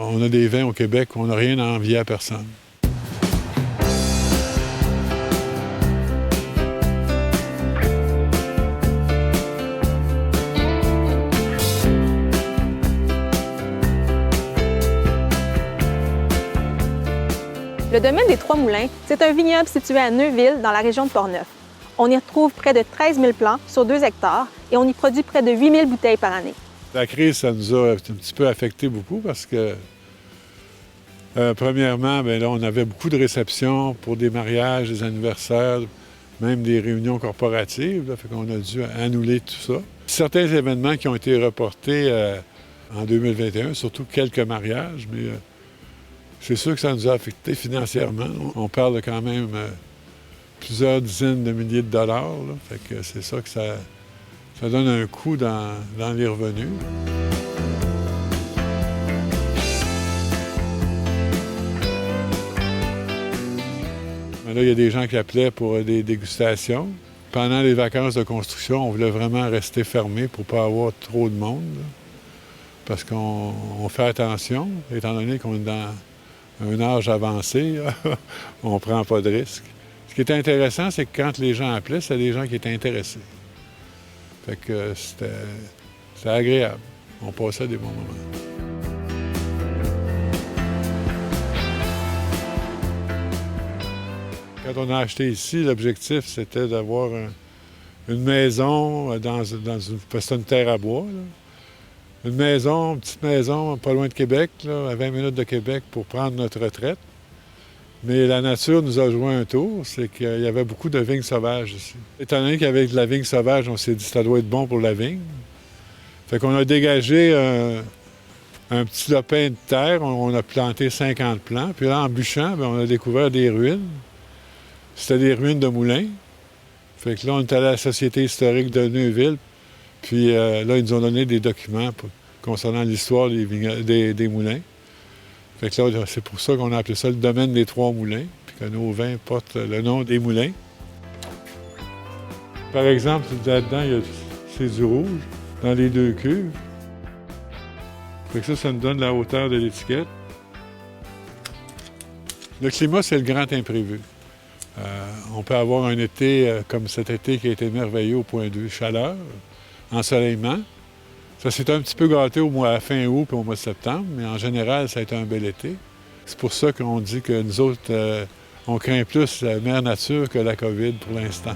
On a des vins au Québec, on n'a rien à envier à personne. Le domaine des Trois Moulins, c'est un vignoble situé à Neuville, dans la région de Portneuf. On y retrouve près de 13 000 plants sur 2 hectares et on y produit près de 8 000 bouteilles par année. La crise, ça nous a un petit peu affecté beaucoup parce que, premièrement, bien là, on avait beaucoup de réceptions pour des mariages, des anniversaires, même des réunions corporatives. Là, fait qu'on a dû annuler tout ça. Certains événements qui ont été reportés en 2021, surtout quelques mariages, mais c'est sûr que ça nous a affecté financièrement. On parle de quand même plusieurs dizaines de milliers de dollars. Là. Fait que c'est ça que ça donne un coup dans les revenus. Mais là, il y a des gens qui appelaient pour des dégustations. Pendant les vacances de construction, on voulait vraiment rester fermé pour ne pas avoir trop de monde. Là. Parce qu'on fait attention, étant donné qu'on est dans un âge avancé, on ne prend pas de risques. Ce qui est intéressant, c'est que quand les gens appelaient, c'était des gens qui étaient intéressés. Fait que c'était agréable. On passait des bons moments. Quand on a acheté ici, l'objectif, c'était d'avoir une maison c'était une terre à bois. Là. Une petite maison, pas loin de Québec, là, à 20 minutes de Québec pour prendre notre retraite. Mais la nature nous a joué un tour, c'est qu'il y avait beaucoup de vignes sauvages ici. Étant donné qu'avec de la vigne sauvage, on s'est dit que ça doit être bon pour la vigne. Fait qu'on a dégagé un petit lopin de terre, on a planté 50 plants. Puis là, en bûchant, bien, on a découvert des ruines. C'était des ruines de moulins. Fait que là, on est allé à la Société historique de Neuville. Puis là, ils nous ont donné des documents concernant l'histoire des moulins. Fait que là, c'est pour ça qu'on a appelé ça le domaine des Trois Moulins, puis que nos vins portent le nom des moulins. Par exemple, là-dedans, c'est du rouge dans les 2 cuves. Fait que ça nous donne la hauteur de l'étiquette. Le climat, c'est le grand imprévu. On peut avoir un été comme cet été qui a été merveilleux au point de vue chaleur, ensoleillement. Ça s'est un petit peu gâté à fin août et au mois de septembre, mais en général, ça a été un bel été. C'est pour ça qu'on dit que nous autres, on craint plus la mère nature que la COVID pour l'instant.